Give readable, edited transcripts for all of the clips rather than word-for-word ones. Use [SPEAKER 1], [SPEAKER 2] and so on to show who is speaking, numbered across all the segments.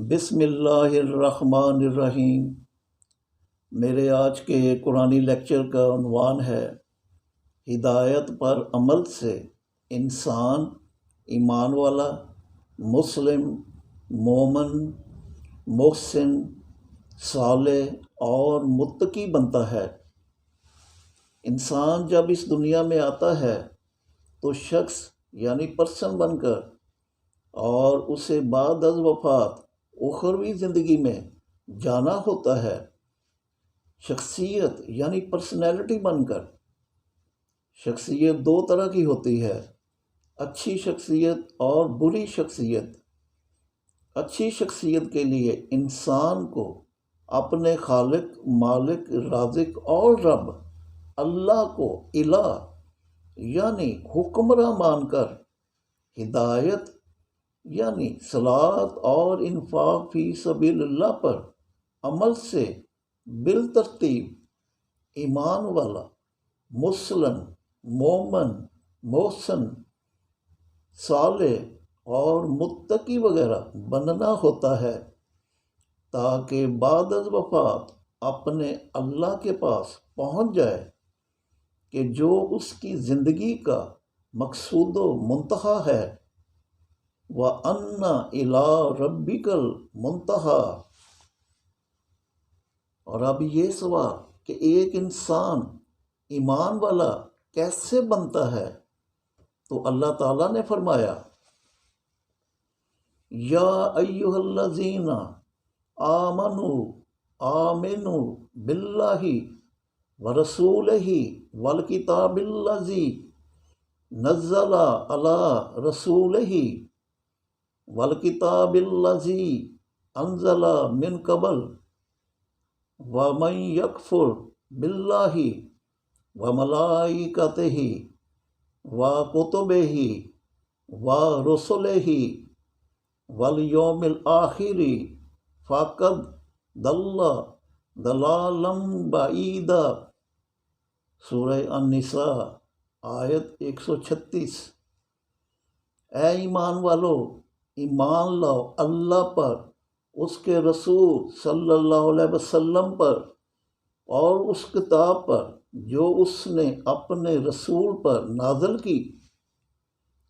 [SPEAKER 1] بسم اللہ الرحمن الرحیم۔ میرے آج کے قرآنی لیکچر کا عنوان ہے ہدایت پر عمل سے انسان ایمان والا، مسلم، مومن، محسن، صالح اور متقی بنتا ہے۔ انسان جب اس دنیا میں آتا ہے تو شخص یعنی پرسن بن کر، اور اسے بعد از وفات اخروی زندگی میں جانا ہوتا ہے شخصیت یعنی پرسنالٹی بن کر۔ شخصیت دو طرح کی ہوتی ہے، اچھی شخصیت اور بری شخصیت۔ اچھی شخصیت کے لیے انسان کو اپنے خالق، مالک، رازق اور رب اللہ کو الہ یعنی حکمراں مان کر ہدایت یعنی صلاۃ اور انفاق فی سبیل اللہ پر عمل سے بالترتیب ایمان والا، مسلم، مومن، محسن، صالح اور متقی وغیرہ بننا ہوتا ہے، تاکہ بعد از وفات اپنے اللہ کے پاس پہنچ جائے کہ جو اس کی زندگی کا مقصود و منتہا ہے۔ وَأَنَّ إِلَىٰ رَبِّكَ الْمُنتَهَىٰ۔ اور اب یہ سوال کہ ایک انسان ایمان والا کیسے بنتا ہے، تو اللہ تعالیٰ نے فرمایا، یا ایھا الذین آمنوا باللہ ورسولہ والکتاب الذی نزل علی رسولہ والکتاب الذی انزل من قبل ومن یکفر باللہ وملائکتہ وکتبہ ورسلہ والیوم الآخر فقد ضل ضلالا بعیدا۔ سورہ النساء آیت 136۔ اے ایمان والو، ایمان لاؤ اللہ پر، اس کے رسول صلی اللہ علیہ وسلم پر اور اس کتاب پر جو اس نے اپنے رسول پر نازل کی،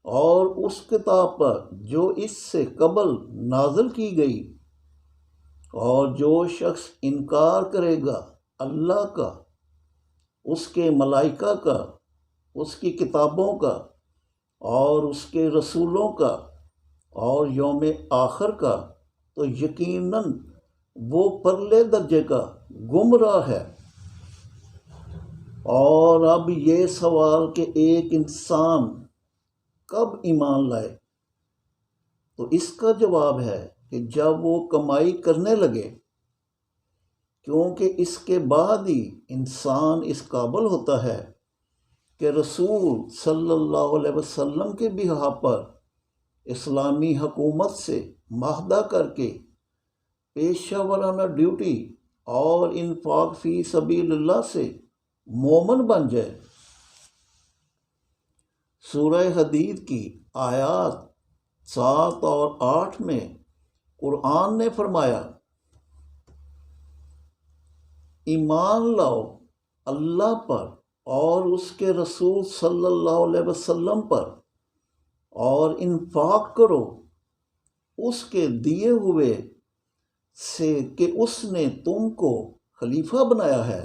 [SPEAKER 1] اور اس کتاب پر جو اس سے قبل نازل کی گئی۔ اور جو شخص انکار کرے گا اللہ کا، اس کے ملائکہ کا، اس کی کتابوں کا اور اس کے رسولوں کا اور یوم آخر کا، تو یقیناً وہ پرلے درجے کا گمراہ ہے۔ اور اب یہ سوال کہ ایک انسان کب ایمان لائے، تو اس کا جواب ہے کہ جب وہ کمائی کرنے لگے، کیونکہ اس کے بعد ہی انسان اس قابل ہوتا ہے کہ رسول صلی اللہ علیہ وسلم کے بہا پر اسلامی حکومت سے معاہدہ کر کے پیشہ ورانہ ڈیوٹی اور انفاق فی سبیل اللہ سے مومن بن جائے۔ سورہ حدید کی آیات 7 اور 8 میں قرآن نے فرمایا، ایمان لاؤ اللہ پر اور اس کے رسول صلی اللہ علیہ وسلم پر، اور انفاق کرو اس کے دیے ہوئے سے کہ اس نے تم کو خلیفہ بنایا ہے۔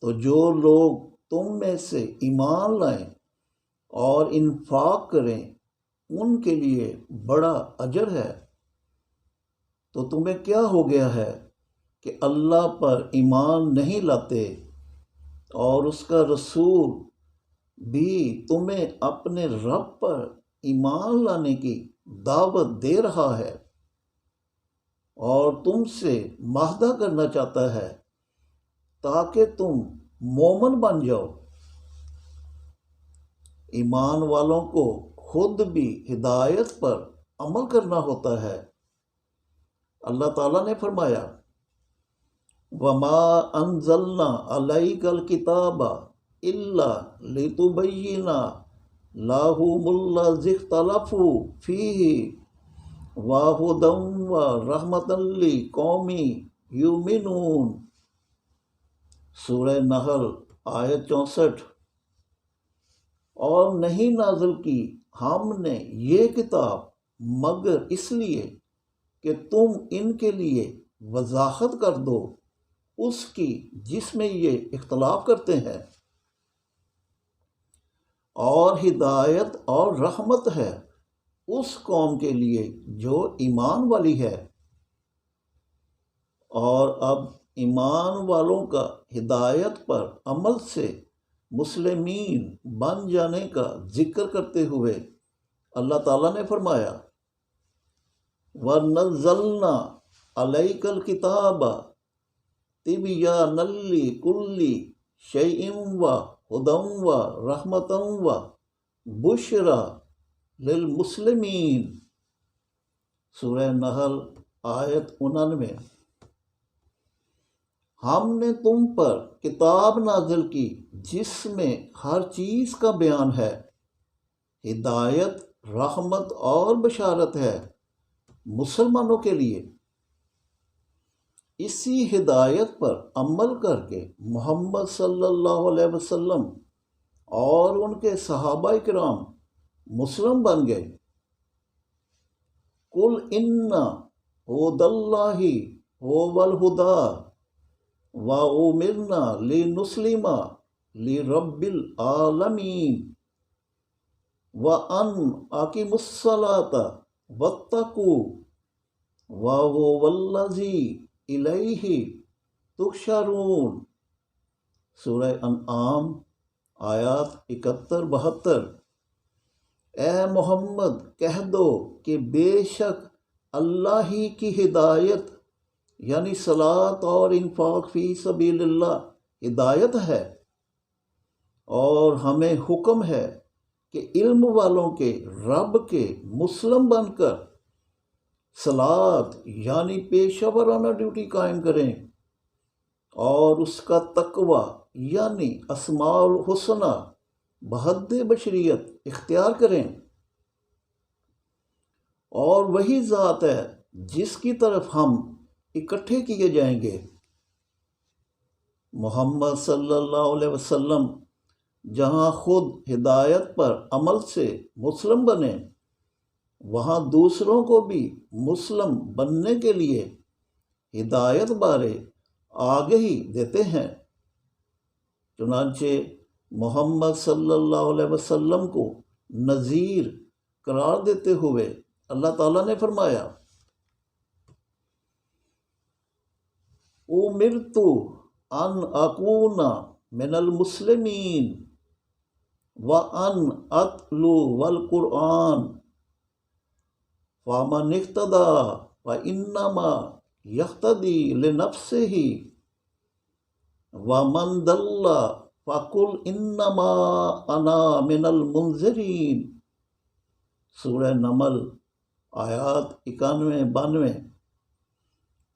[SPEAKER 1] تو جو لوگ تم میں سے ایمان لائیں اور انفاق کریں، ان کے لیے بڑا اجر ہے۔ تو تمہیں کیا ہو گیا ہے کہ اللہ پر ایمان نہیں لاتے، اور اس کا رسول بھی تمہیں اپنے رب پر ایمان لانے کی دعوت دے رہا ہے، اور تم سے معاہدہ کرنا چاہتا ہے تاکہ تم مومن بن جاؤ۔ ایمان والوں کو خود بھی ہدایت پر عمل کرنا ہوتا ہے۔ اللہ تعالیٰ نے فرمایا، وَمَا أَنزَلْنَا عَلَيْكَ الْكِتَابَ إِلَّا لِتُبَيِّنَ لَهُمُ الَّذِي اخْتَلَفُوا فِيهِ وَهُدًى وَرَحْمَةً لِقَوْمٍ یُؤْمِنُونَ، سورہ نحل آیت 64۔ اور نہیں نازل کی ہم نے یہ کتاب مگر اس لیے کہ تم ان کے لیے وضاحت کر دو اس کی جس میں یہ اختلاف کرتے ہیں، اور ہدایت اور رحمت ہے اس قوم کے لیے جو ایمان والی ہے۔ اور اب ایمان والوں کا ہدایت پر عمل سے مسلمین بن جانے کا ذکر کرتے ہوئے اللہ تعالیٰ نے فرمایا وَنَزَّلْنَا عَلَيْكَ الْكِتَابَ تِبْيَانًا لِكُلِّ شَيْءٍ وَهُدًى وَرَحْمَةً وَبُشْرَى لِلْمُسْلِمِينَ، سورہ نحل آیت 99۔ ہم نے تم پر کتاب نازل کی جس میں ہر چیز کا بیان ہے، ہدایت، رحمت اور بشارت ہے مسلمانوں کے لیے۔ اسی ہدایت پر عمل کر کے محمد صلی اللہ علیہ وسلم اور ان کے صحابہ کرام مسلم بن گئے۔ قُلْ إِنَّ هُدَى اللَّهِ هُوَ الْهُدَىٰ وَأُمِرْنَا لِنُسْلِمَ لِرَبِّ الْعَالَمِينَ وَأَنْ أَقِيمُوا الصَّلَاةَ وَاتَّقُوهُ وَهُوَ الَّذِي إِلَيْهِ تُحْشَرُونَ، سورہ انعام آیات 71-72۔ اے محمد کہہ دو کہ بے شک اللہ ہی کی ہدایت یعنی صلاۃ اور انفاق فی سبیل اللہ ہدایت ہے، اور ہمیں حکم ہے کہ علم والوں کے رب کے مسلم بن کر صلاۃ یعنی پیشہ ورانہ ڈیوٹی قائم کریں، اور اس کا تقوی یعنی اسماء الحسنی بحد بشریت اختیار کریں۔ اور وہی ذات ہے جس کی طرف ہم اکٹھے کیے جائیں گے۔ محمد صلی اللہ علیہ وسلم جہاں خود ہدایت پر عمل سے مسلم بنے، وہاں دوسروں کو بھی مسلم بننے کے لیے ہدایت بارے آگہی دیتے ہیں۔ چنانچہ محمد صلی اللہ علیہ وسلم کو نذیر قرار دیتے ہوئے اللہ تعالیٰ نے فرمایا اُمِرْتُ أَنْ أَكُونَ مِنَ الْمُسْلِمِينَ وَأَنْ أَتْلُوَ الْقُرْآنَ فَمَنِ اهْتَدَىٰ فَإِنَّمَا يَهْتَدِي لِنَفْسِهِ وَمَنْ ضَلَّ فَقُلْ إِنَّمَا أَنَا مِنَ الْمُنذِرِينَ، سورہ نمل آیات 91-92۔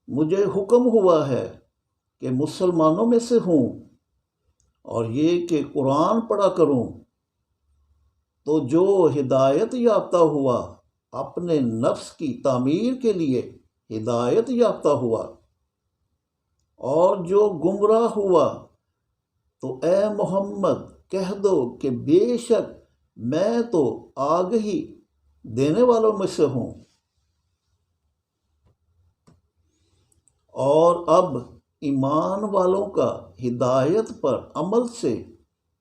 [SPEAKER 1] مجھے حکم ہوا ہے کہ مسلمانوں میں سے ہوں، اور یہ کہ قرآن پڑھا کروں، تو جو ہدایت یافتہ ہوا اپنے نفس کی تعمیر کے لیے ہدایت یافتہ ہوا، اور جو گمراہ ہوا تو اے محمد کہہ دو کہ بے شک میں تو آگہی دینے والوں میں سے ہوں۔ اور اب ایمان والوں کا ہدایت پر عمل سے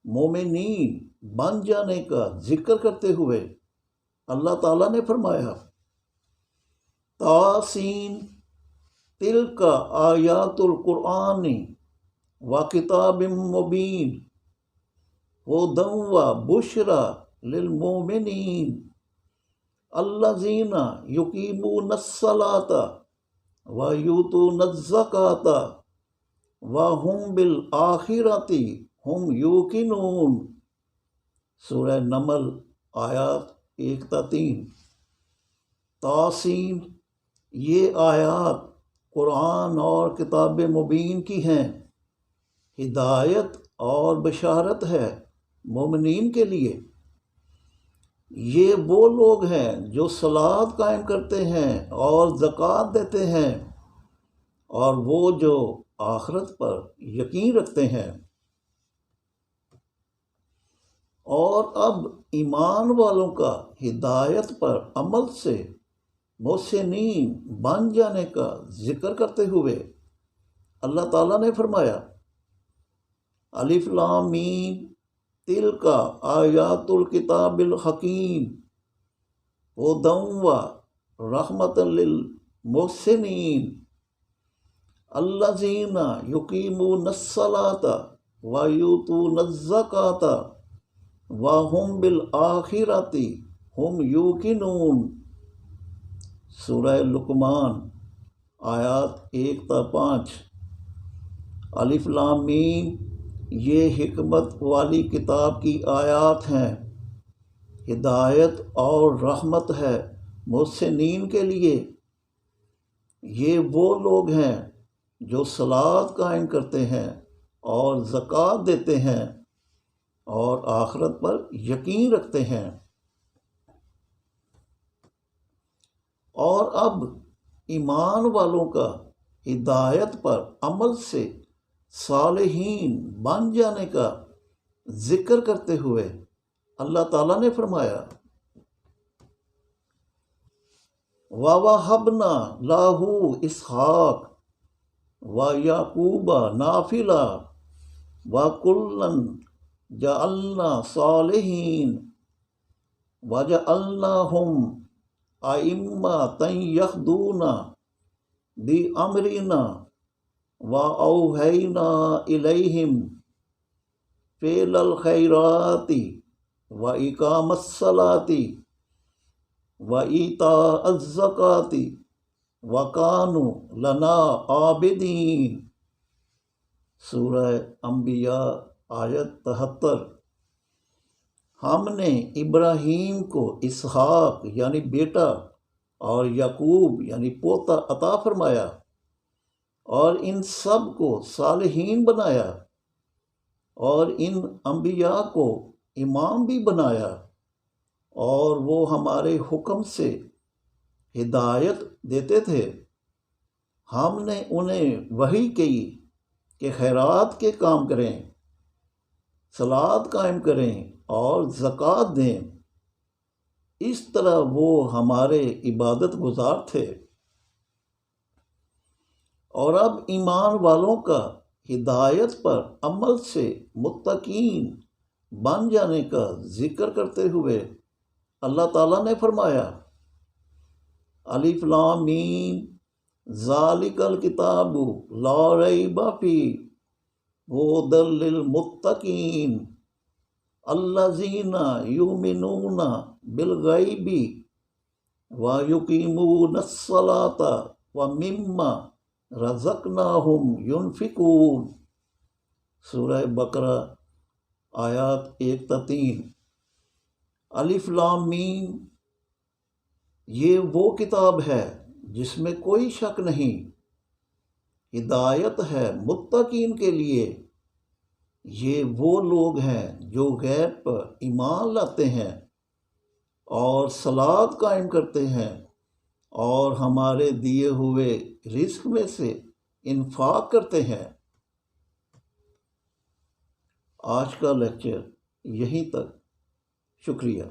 [SPEAKER 1] مومنین بن جانے کا ذکر کرتے ہوئے اللہ تعالیٰ نے فرمایا تاسین تلک آیات القرآن وکتاب مبین ہدی وبشری للمؤمنین الذین یقیمون الصلاۃ ویؤتون الزکاۃ وہم بالآخرۃ ہم یوقنون، سورہ نمل آیات 1-3۔ تاسین، یہ آیات قرآن اور کتاب مبین کی ہیں، ہدایت اور بشارت ہے مومنین کے لیے۔ یہ وہ لوگ ہیں جو صلات قائم کرتے ہیں اور زکوٰۃ دیتے ہیں، اور وہ جو آخرت پر یقین رکھتے ہیں۔ اور اب ایمان والوں کا ہدایت پر عمل سے محسنین بن جانے کا ذکر کرتے ہوئے اللہ تعالیٰ نے فرمایا، الف لام میم تلک آیات الکتاب الحکیم ہدی و رحمۃ للمحسنین الذین یقیمون الصلاۃ ویؤتون الزکاۃ وہم بالآخرۃ ہم یوقنون۔ سورہ لقمان آیات 1 تا 5۔ الف لام میم یہ حکمت والی کتاب کی آیات ہیں، ہدایت اور رحمت ہے محسنین کے لیے۔ یہ وہ لوگ ہیں جو صلات قائم کرتے ہیں اور زکوٰۃ دیتے ہیں اور آخرت پر یقین رکھتے ہیں۔ اور اب ایمان والوں کا ہدایت پر عمل سے صالحین بن جانے کا ذکر کرتے ہوئے اللہ تعالیٰ نے فرمایا، وَوَهَبْنَا لَهُ إِسْحَاقَ وَيَعْقُوبَ نَافِلًا وَكُلًّا جَعَلْنَا صَالِحِينَ وَجَعَلْنَاهُمْ أَئِمَّةً يَهْدُونَ بِأَمْرِنَا وَأَوْحَيْنَا إِلَيْهِمْ فِعْلَ الْخَيْرَاتِ وَإِقَامَ الصَّلَاةِ وَإِيتَاءَ الزَّكَاةِ وَكَانُوا لَنَا عَابِدِينَ۔ سورہ انبیاء آیت 73۔ ہم نے ابراہیم کو اسحاق یعنی بیٹا اور یعقوب یعنی پوتا عطا فرمایا، اور ان سب کو صالحین بنایا، اور ان انبیاء کو امام بھی بنایا، اور وہ ہمارے حکم سے ہدایت دیتے تھے۔ ہم نے انہیں وحی کی کہ خیرات کے کام کریں، صلات قائم کریں اور زکوٰۃ دیں۔ اس طرح وہ ہمارے عبادت گزار تھے۔ اور اب ایمان والوں کا ہدایت پر عمل سے متقین بن جانے کا ذکر کرتے ہوئے اللہ تعالیٰ نے فرمایا، الف لام میم ذالک الکتاب لا ریب فیہ ھدی للمتقین الذین یؤمنون بالغیب ویقیمون الصلاۃ ومما رزقناہم ینفقون۔ سورہ بقرہ آیات 1 تا 3۔ الف لام میم یہ وہ کتاب ہے جس میں کوئی شک نہیں، ہدایت ہے متقین کے لیے۔ یہ وہ لوگ ہیں جو غیب پر ایمان لاتے ہیں اور صلات قائم کرتے ہیں اور ہمارے دیے ہوئے رزق میں سے انفاق کرتے ہیں۔ آج کا لیکچر یہیں تک، شکریہ۔